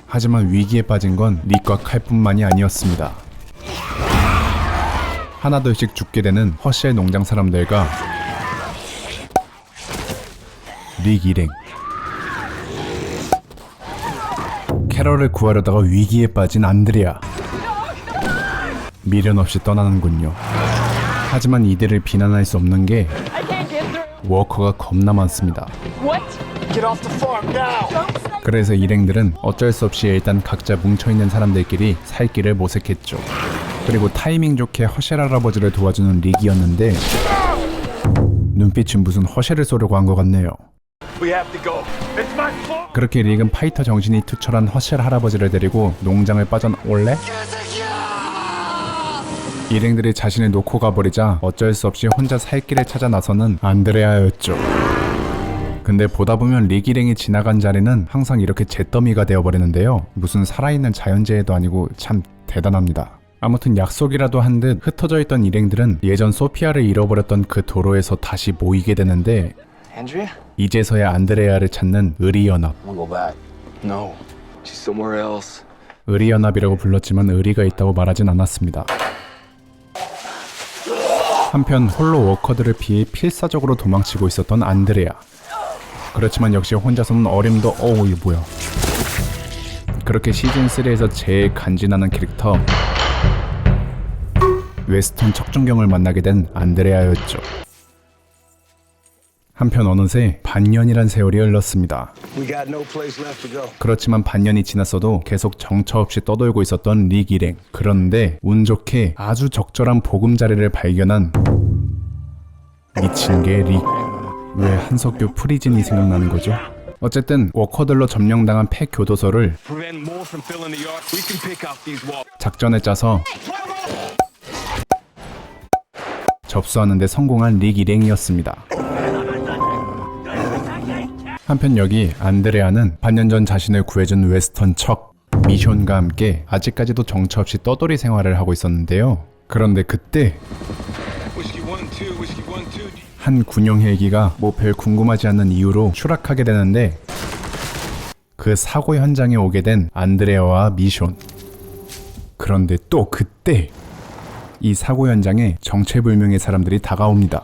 하지만 위기에 빠진 건 릭과 칼뿐만이 아니었습니다. 하나둘씩 죽게 되는 허셸 농장 사람들과 릭 일행. 캐럴을 구하려다가 위기에 빠진 안드레아. 미련 없이 떠나는군요. 하지만 이들을 비난할 수 없는 게 워커가 겁나 많습니다. 그래서 일행들은 어쩔 수 없이 일단 각자 뭉쳐있는 사람들끼리 살 길을 모색했죠. 그리고 타이밍 좋게 허셸 할아버지를 도와주는 릭이었는데 눈빛은 무슨 허셸을 쏘려고 한 것 같네요. We have to go. It's my fault. 그렇게 릭은 파이터 정신이 투철한 허셸 할아버지를 데리고 농장을 빠져올래? 일행들이 자신을 놓고 가버리자 어쩔 수 없이 혼자 살 길을 찾아 나서는 안드레아였죠. 근데 보다 보면 릭 일행이 지나간 자리는 항상 이렇게 잿더미가 되어버리는데요. 무슨 살아있는 자연재해도 아니고 참 대단합니다. 아무튼 약속이라도 한 듯 흩어져 있던 일행들은 예전 소피아를 잃어버렸던 그 도로에서 다시 모이게 되는데 Andrea? 이제서야 안드레아를 찾는 의리연합. I'm gonna go back. No. She's somewhere else. 의리연합이라고 불렀지만 의리가 있다고 말하진 않았습니다. 한편 홀로 워커들을 피해 필사적으로 도망치고 있었던 안드레아. 그렇지만 역시 혼자서는 어림도 이게 뭐야. 그렇게 시즌3에서 제일 간지나는 캐릭터 웨스턴 척준경을 만나게 된 안드레아였죠. 한편 어느새 반년이란 세월이 흘렀습니다. We got no place left to go. 그렇지만 반년이 지났어도 계속 정처 없이 떠돌고 있었던 릭 일행. 그런데 운 좋게 아주 적절한 보금자리를 발견한 미친 게 릭. 왜 한석규 프리즌이 생각나는 거죠? 어쨌든 워커들로 점령당한 폐교도소를 Prevent more from filling the yard. We can pick up these walls. 작전을 짜서 접수하는 데 성공한 릭 일행이었습니다. 한편 여기 안드레아는 반년 전 자신을 구해준 웨스턴 척 미션과 함께 아직까지도 정처 없이 떠돌이 생활을 하고 있었는데요. 그런데 그때 한 군용 헬기가 뭐 별 궁금하지 않는 이유로 추락하게 되는데 그 사고 현장에 오게 된 안드레아와 미션. 그런데 또 그때 이 사고 현장에 정체불명의 사람들이 다가옵니다.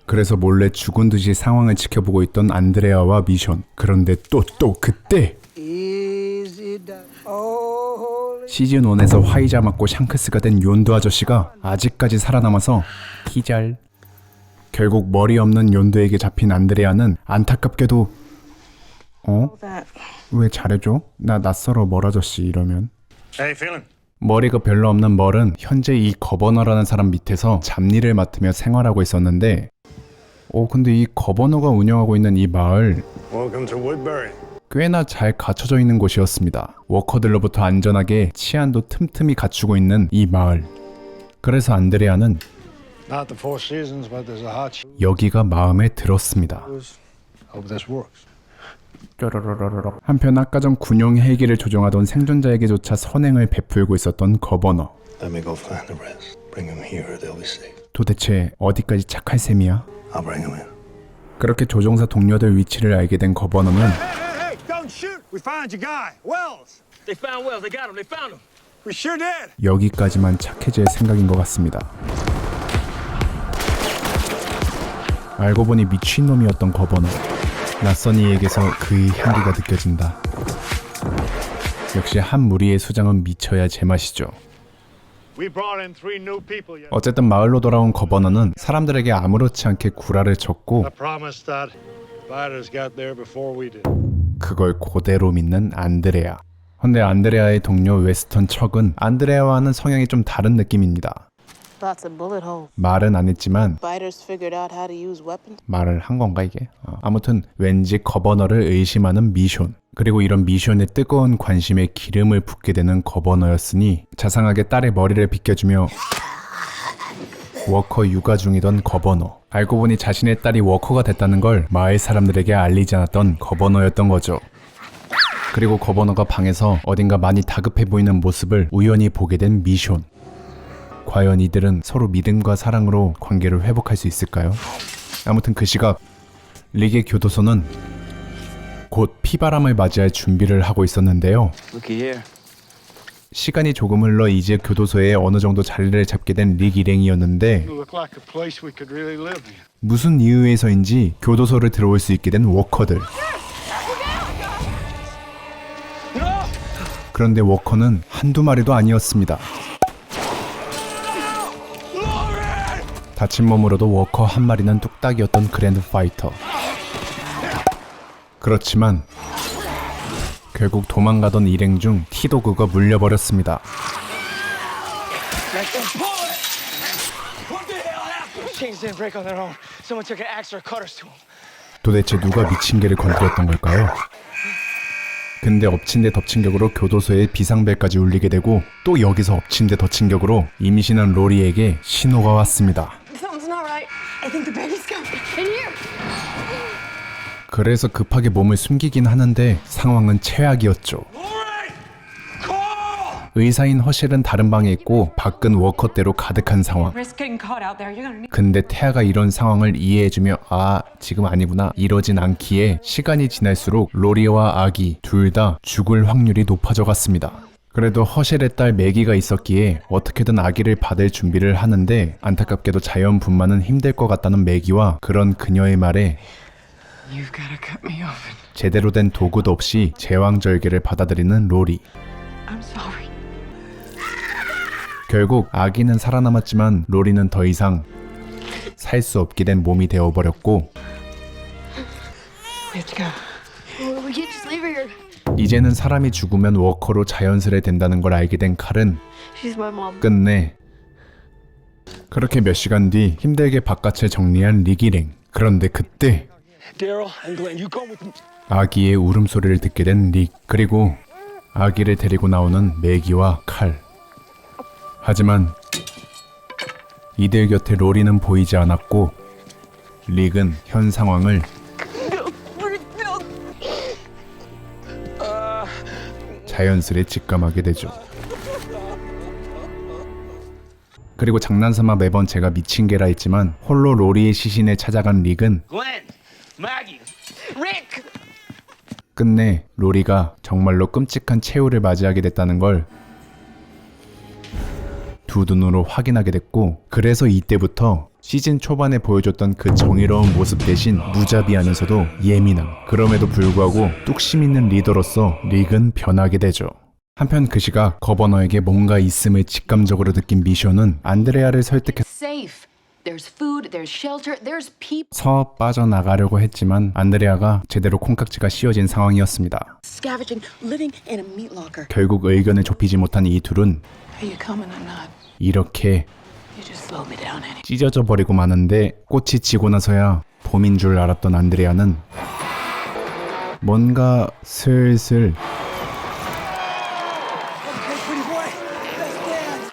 그래서 몰래 죽은 듯이 상황을 지켜보고 있던 안드레아와 미션. 그런데 또 그때 시즌1에서 화이자 맞고 샹크스가 된 욘도 아저씨가 아직까지 살아남아서 기절. 결국 머리 없는 욘도에게 잡힌 안드레아는 안타깝게도 왜 잘해줘? 나 낯설어 멀 아저씨 이러면 머리가 별로 없는 멀은 현재 이 거버너라는 사람 밑에서 잡일을 맡으며 생활하고 있었는데 근데 이 거버너가 운영하고 있는 이 마을 꽤나 잘 갖춰져 있는 곳이었습니다. 워커들로부터 안전하게 치안도 틈틈이 갖추고 있는 이 마을. 그래서 안드레아는 여기가 마음에 들었습니다. 한편 아까 전 군용 헬기를 조종하던 생존자에게조차 선행을 베풀고 있었던 거버너. 도대체 어디까지 착할 셈이야? 그렇게 조종사 동료들 위치를 알게 된 거버너는 여기까지만 착해질 생각인 것 같습니다. 알고 보니 미친놈이었던 거버너. 낯선 이에게서 그의 향기가 느껴진다. 역시 한 무리의 수장은 미쳐야 제맛이죠. 어쨌든 마을로 돌아온 거버너는 사람들에게 아무렇지 않게 구라를 쳤고 그걸 그대로 믿는 안드레아. 근데 안드레아의 동료 웨스턴 척은 안드레아와는 성향이 좀 다른 느낌입니다. 말은 안 했지만 말을 한 건가 이게? 아무튼 왠지 거버너를 의심하는 미션. 그리고 이런 미션에 뜨거운 관심에 기름을 붓게 되는 거버너였으니 자상하게 딸의 머리를 빗겨주며 워커 육아 중이던 거버너. 알고 보니 자신의 딸이 워커가 됐다는 걸 마을 사람들에게 알리지 않았던 거버너였던 거죠. 그리고 거버너가 방에서 어딘가 많이 다급해 보이는 모습을 우연히 보게 된 미션. 과연 이들은 서로 믿음과 사랑으로 관계를 회복할 수 있을까요? 아무튼 그 시각 릭의 교도소는 곧 피바람을 맞이할 준비를 하고 있었는데요. 시간이 조금 흘러 이제 교도소에 어느 정도 자리를 잡게 된 릭 일행이었는데 무슨 이유에서인지 교도소를 들어올 수 있게 된 워커들. 그런데 워커는 한두 마리도 아니었습니다. 다친 몸으로도 워커 한 마리는 뚝딱이었던 그랜드 파이터. 그렇지만 결국 도망가던 일행 중 티도그가 물려버렸습니다. Chains didn't break on their own. Someone took an axe or cutters to them. 도대체 누가 미친 개를 건드렸던 걸까요? 근데 엎친 데 덮친 격으로 교도소에 비상벨까지 울리게 되고 또 여기서 엎친 데 덮친 격으로 임신한 로리에게 신호가 왔습니다. Something's not right. I think the baby's coming. In here. 그래서 급하게 몸을 숨기긴 하는데 상황은 최악이었죠. 의사인 허실은 다른 방에 있고 밖은 워커대로 가득한 상황. Risk getting caught out there. You're gonna need. 근데 태아가 이런 상황을 이해해주며 아 지금 아니구나 이러진 않기에 시간이 지날수록 로리와 아기 둘 다 죽을 확률이 높아져 갔습니다. 그래도 허실의 딸 매기가 있었기에 어떻게든 아기를 받을 준비를 하는데 안타깝게도 자연 분만은 힘들 것 같다는 매기와 그런 그녀의 말에 You've gotta cut me open. 제대로 된 도구도 없이 제왕절개를 받아들이는 로리. I'm sorry. 결국 아기는 살아남았지만 로리는 더 이상 살 수 없게 된 몸이 되어버렸고 We have to go. We can't just leave her here. 이제는 사람이 죽으면 워커로 자연스레 된다는 걸 알게 된 칼은 She's my mom. 끝내 그렇게 몇 시간 뒤 힘들게 바깥을 정리한 릭 일행. 그런데 그때 Daryl and Glenn, you go with me. 아기의 울음소리를 듣게 된 릭 그리고 아기를 데리고 나오는 매기와 칼. 하지만 이들 곁에 로리는 보이지 않았고 릭은 현 상황을 자연스레 직감하게 되죠. 그리고 장난삼아 매번 제가 미친 개라 했지만 홀로 로리의 시신에 찾아간 릭은 Glenn, Maggie, Rick. 끝내 로리가 정말로 끔찍한 최후를 맞이하게 됐다는 걸 두 눈으로 확인하게 됐고 그래서 이때부터 시즌 초반에 보여줬던 그 정의로운 모습 대신 무자비하면서도 예민함 그럼에도 불구하고 뚝심 있는 리더로서 릭은 변하게 되죠. 한편 그 시각 거버너에게 뭔가 있음을 직감적으로 느낀 미션은 안드레아를 설득해서 Safe. There's food. There's shelter. There's people. 빠져나가려고 했지만 안드레아가 제대로 콩깍지가 씌워진 상황이었습니다. Scavenging, living in a meat locker. 결국 의견을 좁히지 못한 이 둘은 Are you coming or not? 이렇게 You just slow me down, Annie. 찢어져 버리고 마는데 꽃이 지고 나서야 봄인 줄 알았던 안드레아는 뭔가 슬슬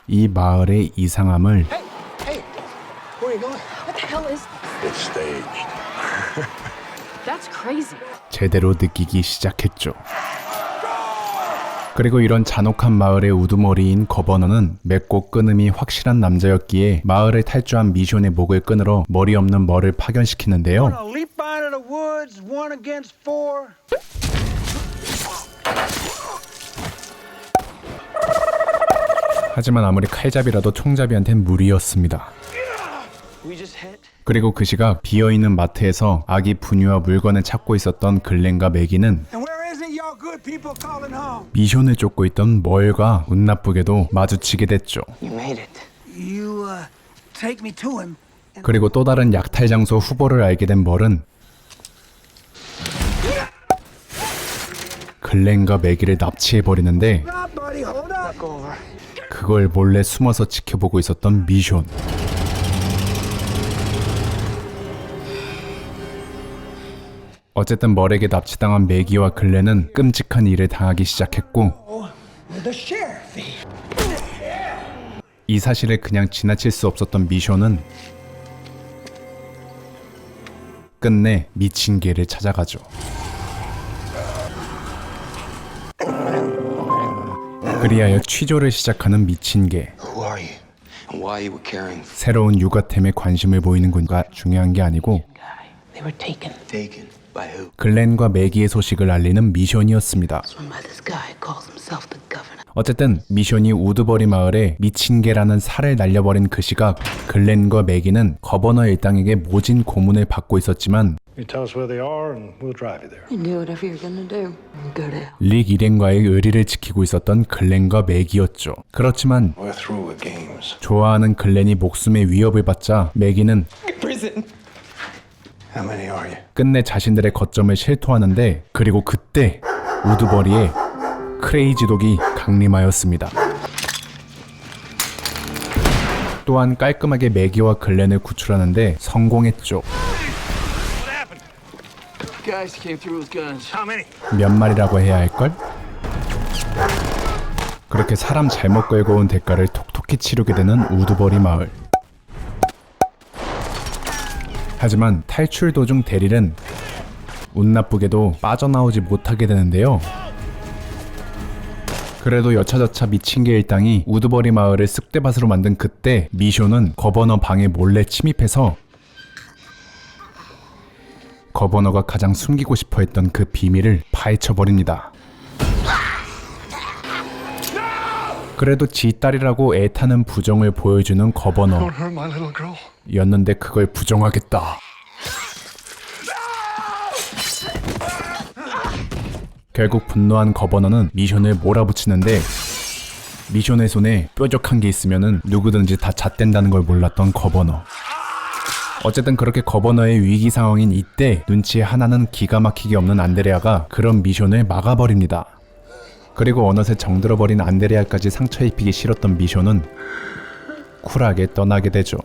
이 마을의 이상함을 Where are you going? What the hell is this? It's staged. That's crazy. 제대로 느끼기 시작했죠. 그리고 이런 잔혹한 마을의 우두머리인 거버너는 맵고 끊음이 확실한 남자였기에 마을을 탈주한 미션의 목을 끊으러 머리 없는 머를 파견시키는데요. Leap out of the woods, 1 against 4. 하지만 아무리 칼잡이라도 총잡이한텐 무리였습니다. We just hit. 그리고 그 시각 비어있는 마트에서 아기 분유와 물건을 찾고 있었던 글렌과 매기는 And where is it y'all good people calling home? 미션을 쫓고 있던 멀과 운 나쁘게도 마주치게 됐죠. You made it. You, take me to him. 그리고 또 다른 약탈 장소 후보를 알게 된 멀은 글렌과 매기를 납치해버리는데 Buddy, hold up. 그걸 몰래 숨어서 지켜보고 있었던 미션. 어쨌든 멀에게 납치당한 매기와 글렌은 끔찍한 일을 당하기 시작했고 The sheriff. 이 사실을 그냥 지나칠 수 없었던 미션은 끝내 미친 개를 찾아가죠. 그리하여 취조를 시작하는 미친 개. Who are you? And why you were carrying 새로운 육아템에 관심을 보이는 건가 중요한 게 아니고 They were taken. taken by who? 글렌과 매기의 소식을 알리는 미션이었습니다. One by this guy who calls himself the governor. 어쨌든 미션이 우드버리 마을에 미친 개라는 살을 날려버린 그 시각 글렌과 매기는 거버너 일당에게 모진 고문을 받고 있었지만 You tell us where they are and we'll drive you there. You do whatever you're gonna do. Go to hell. 릭 일행과의 의리를 지키고 있었던 글렌과 매기였죠. 그렇지만 We're through with games. 좋아하는 글렌이 목숨의 위협을 받자 매기는 Prison. How many are you? 끝내 자신들의 거점을 실토하는데 그리고 그때 우두버리의 크레이지 독이 강림하였습니다. 또한 깔끔하게 매기와 글렌을 구출하는데 성공했죠. Guys came through with guns. How many? 몇 마리라고 해야 할걸? 그렇게 사람 잘못 끌고 온 대가를 톡톡히 치르게 되는 우두버리 마을. 하지만 탈출 도중 데릴은 운 나쁘게도 빠져나오지 못하게 되는데요. 그래도 여차저차 미친개 일당이 우두버리 마을을 쑥대밭으로 만든 그때 미쇼는 거버너 방에 몰래 침입해서 거버너가 가장 숨기고 싶어 했던 그 비밀을 파헤쳐버립니다. 그래도 지 딸이라고 애타는 부정을 보여주는 거버너 Don't hurt my little girl. 였는데 그걸 부정하겠다. 결국 분노한 거버너는 미션을 몰아붙이는데 미션의 손에 뾰족한 게 있으면은 누구든지 다 잣댄다는 걸 몰랐던 거버너. 어쨌든 그렇게 거버너의 위기 상황인 이때 눈치 하나는 기가 막히게 없는 안드레아가 그런 미션을 막아버립니다. 그리고 어느새 정들어버린 안드레아까지 상처 입히기 싫었던 미션은 쿨하게 떠나게 되죠.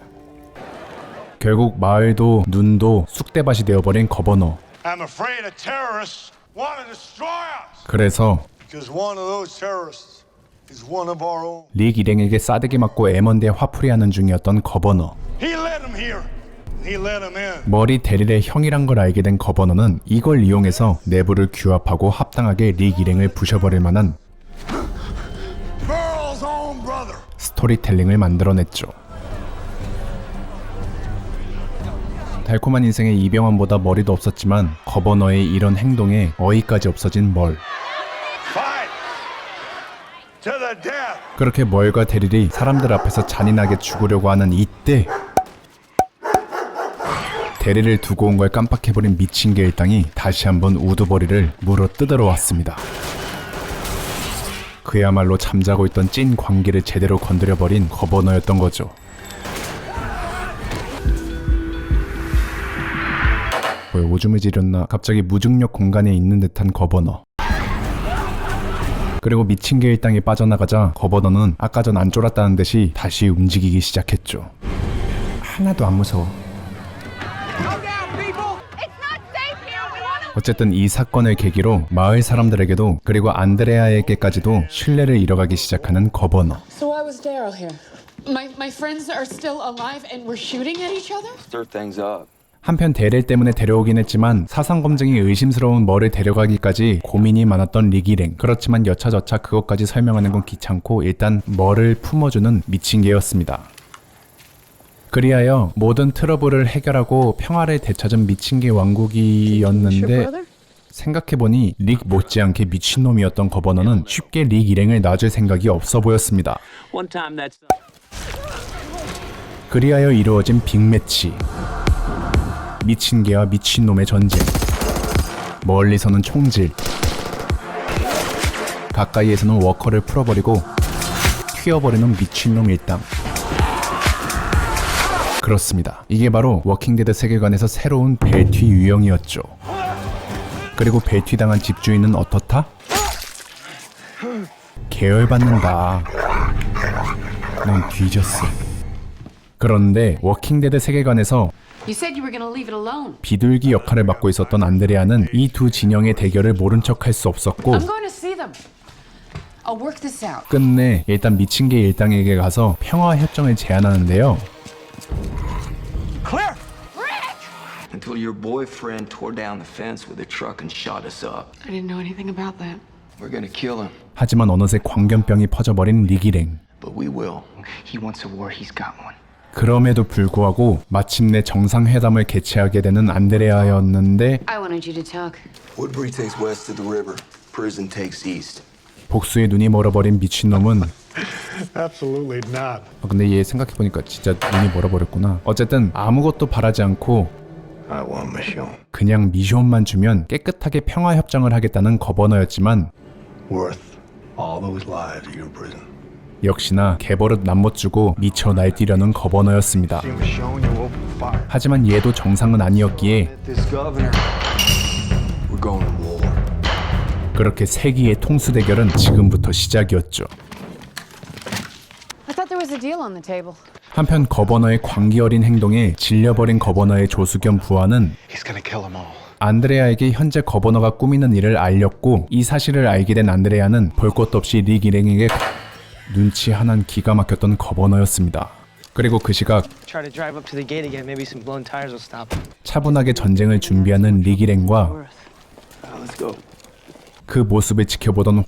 결국 마을도 눈도 쑥대밭이 되어버린 거버너. I'm afraid a terrorist want to destroy us. 그래서 Because one of those terrorists is one of our own. 릭 일행에게 싸대기 맞고 M1대 화풀이하는 중이었던 거버너. He led him here. He let him in. 머리 데릴의 형이란 걸 알게 된 거버너는 이걸 이용해서 내부를 규합하고 합당하게 릭 일행을 부셔버릴 만한 Merle's own brother. 스토리텔링을 만들어냈죠. 달콤한 인생의 이병헌보다 머리도 없었지만 거버너의 이런 행동에 어이까지 없어진 멀. Fight to the death. 그렇게 멀과 데릴이 사람들 앞에서 잔인하게 죽으려고 하는 이때 데릴을 두고 온 걸 깜빡해버린 미친개 일당이 다시 한번 우두버리를 물어 뜯으러 왔습니다. 그야말로 잠자고 있던 찐 광기를 제대로 건드려버린 거버너였던 거죠. 왜 오줌을 지렸나 갑자기 무중력 공간에 있는 듯한 거버너. 그리고 미친개 일당이 빠져나가자 거버너는 아까 전 안 쫄았다는 듯이 다시 움직이기 시작했죠. 하나도 안 무서워. 어쨌든 이 사건을 계기로 마을 사람들에게도 그리고 안드레아에게까지도 신뢰를 잃어가기 시작하는 거버너. So why was Daryl here? My friends are still alive and we're shooting at each other? Stir things up. 한편 데릴 때문에 데려오긴 했지만 사상검증이 의심스러운 멀을 데려가기까지 고민이 많았던 릭 일행. 그렇지만 여차저차 그것까지 설명하는 건 귀찮고 일단 멀을 품어주는 미친 개였습니다. 그리하여 모든 트러블을 해결하고 평화를 되찾은 미친개 왕국이었는데 생각해보니 릭 못지않게 미친놈이었던 거버너는 쉽게 릭 일행을 놔줄 생각이 없어 보였습니다. 그리하여 이루어진 빅매치. 미친개와 미친놈의 전쟁. 멀리서는 총질, 가까이에서는 워커를 풀어버리고 튀어버리는 미친놈 일당. 그렇습니다. 이게 바로 워킹데드 세계관에서 새로운 벨튀 유형이었죠. 그리고 벨튀당한 집주인은 어떻다? 계열받는다. 넌 뒤졌어. 그런데 워킹데드 세계관에서 You said you were gonna leave it alone. 비둘기 역할을 맡고 있었던 안드레아는 이 두 진영의 대결을 모른 척할 수 없었고 I'm going to see them. I'll work this out. 끝내 일단 미친개 일당에게 가서 평화 협정을 제안하는데요. Clear. Until your boyfriend tore down the fence with a truck and shot us up. I didn't know anything about that. We're gonna kill him, 하지만 어느새 광견병이 퍼져버린 릭 일행. but we will. He wants a war, he's got one. 그럼에도 불구하고 마침내 정상회담을 개최하게 되는 안드레아였는데 I wanted you to talk. Woodbury takes west to the river. Prison takes east. 복수의 눈이 멀어버린 미친놈은 Absolutely not. 근데 얘 생각해보니까 진짜 눈이 멀어버렸구나. 어쨌든 아무것도 바라지 않고 I want mission. 그냥 미션만 주면 깨끗하게 평화협정을 하겠다는 거버너였지만 Worth all those lives of your prison. 역시나 개버릇 남못 주고 미쳐 날뛰려는 거버너였습니다. He was showing you open fire. 하지만 얘도 정상은 아니었기에 This governor. We're going to war. 그렇게 세기의 통수 대결은 지금부터 시작이었죠. I thought there was a deal on the table. 한편 거버너의 광기 어린 행동에 질려버린 거버너의 조수 겸 부하는 He's gonna kill them all. 안드레아에게 현재 거버너가 꾸미는 일을 알렸고, 이 사실을 알게 된 안드레아는 볼 것도 없이 릭 일행에게 눈치 하나는 기가 막혔던 거버너였습니다. 그리고 그 시각 Try to drive up to the gate again. Maybe some blown tires will stop. 차분하게 전쟁을 준비하는 릭 일행과 Let's go. 그 모습을 지켜보던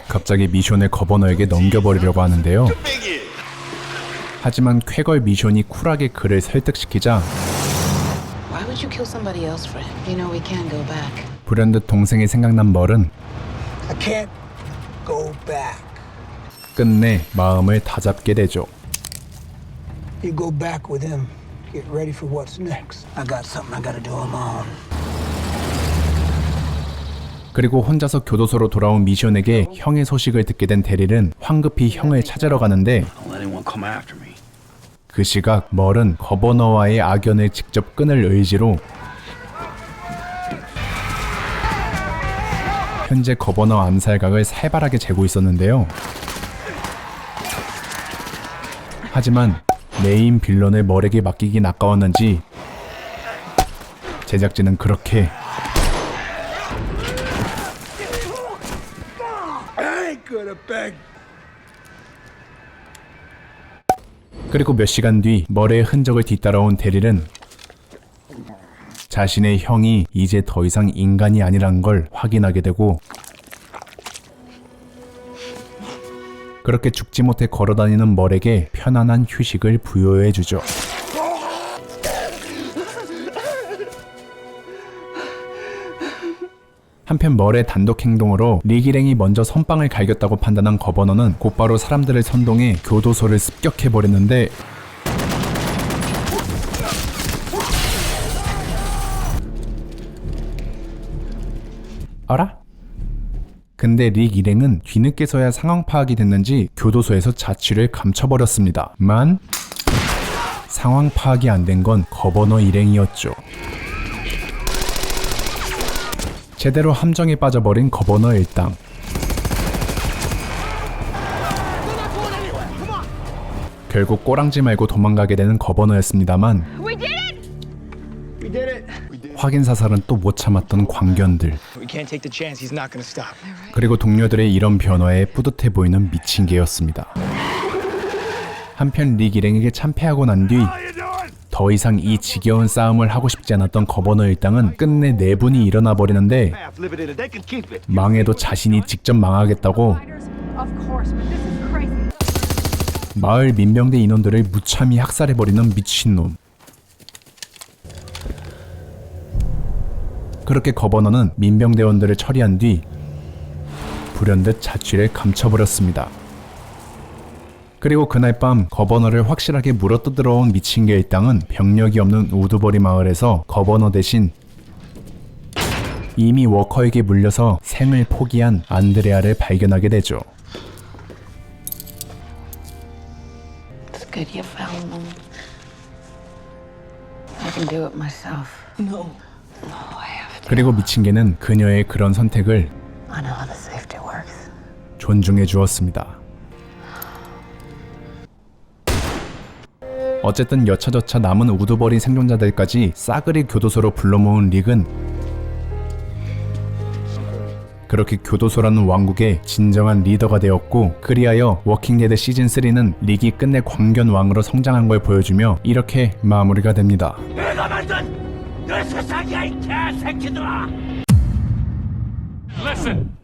갑자기 미션을 거버너에게 넘겨버리려고 하는데요. 하지만 쾌걸 미션이 쿨하게 그를 설득시키자 Why would you kill somebody else, Fred? You know we can't go back. 불현듯 동생이 생각난 멀은 I can't go back. 끝내 마음을 다잡게 되죠. You go back with him. Get ready for what's next. I got something I gotta do on my own. 그리고 혼자서 교도소로 돌아온 미션에게 형의 소식을 듣게 된 데릴은 황급히 형을 찾으러 가는데 Don't let anyone come after me. 그 시각 멀은 거버너와의 악연을 직접 끊을 의지로 현재 거버너 암살각을 살벌하게 재고 있었는데요. 하지만 메인 빌런을 멀에게 맡기긴 아까웠는지 제작진은 그렇게 그리고 몇 시간 뒤 멀의 흔적을 뒤따라온 데릴은 자신의 형이 이제 더 이상 인간이 아니란 걸 확인하게 되고, 그렇게 죽지 못해 걸어다니는 멀에게 편안한 휴식을 부여해주죠. 한편 멀의 단독 행동으로 릭 일행이 먼저 선빵을 갈겼다고 판단한 거버너는 곧바로 사람들을 선동해 교도소를 습격해버렸는데, 알아? 근데 릭 일행은 뒤늦게서야 상황 파악이 됐는지 교도소에서 자취를 감춰버렸습니다. 만 상황 파악이 안 된 건 거버너 일행이었죠. 제대로 함정에 빠져버린 거버너 일당. 결국 꼬랑지 말고 도망가게 되는 거버너였습니다만 확인 사살은 또 못 참았던 광견들, We can't take the chance. He's not gonna stop. 그리고 동료들의 이런 변화에 뿌듯해 보이는 미친 개였습니다. 한편 릭 일행에게 참패하고 난 뒤 더 이상 이 지겨운 싸움을 하고 싶지 않았던 거버너 일당은 끝내 내분이 일어나 버리는데, 망해도 자신이 직접 망하겠다고 Of course, but this is crazy. 마을 민병대 인원들을 무참히 학살해버리는 미친놈. 그렇게 거버너는 민병대원들을 처리한 뒤 불현듯 자취를 감춰버렸습니다. 그리고 그날 밤 거버너를 확실하게 물어뜯으러 미친 개 일당은 병력이 없는 우두버리 마을에서 거버너 대신 이미 워커에게 물려서 생을 포기한 안드레아를 발견하게 되죠. It's good you found them. I can do it myself. No. No, I have to. 그리고 미친 개는 그녀의 그런 선택을 I know how the safety works. 존중해 주었습니다. 어쨌든 여차저차 남은 우두버린 생존자들까지 싸그리 교도소로 불러 모은 릭은 그렇게 교도소라는 왕국의 진정한 리더가 되었고, 그리하여 워킹데드 시즌3는 릭이 끝내 광견왕으로 성장한 걸 보여주며 이렇게 마무리가 됩니다. 내가 만든 내 세상이야 이 개새끼들아! Listen,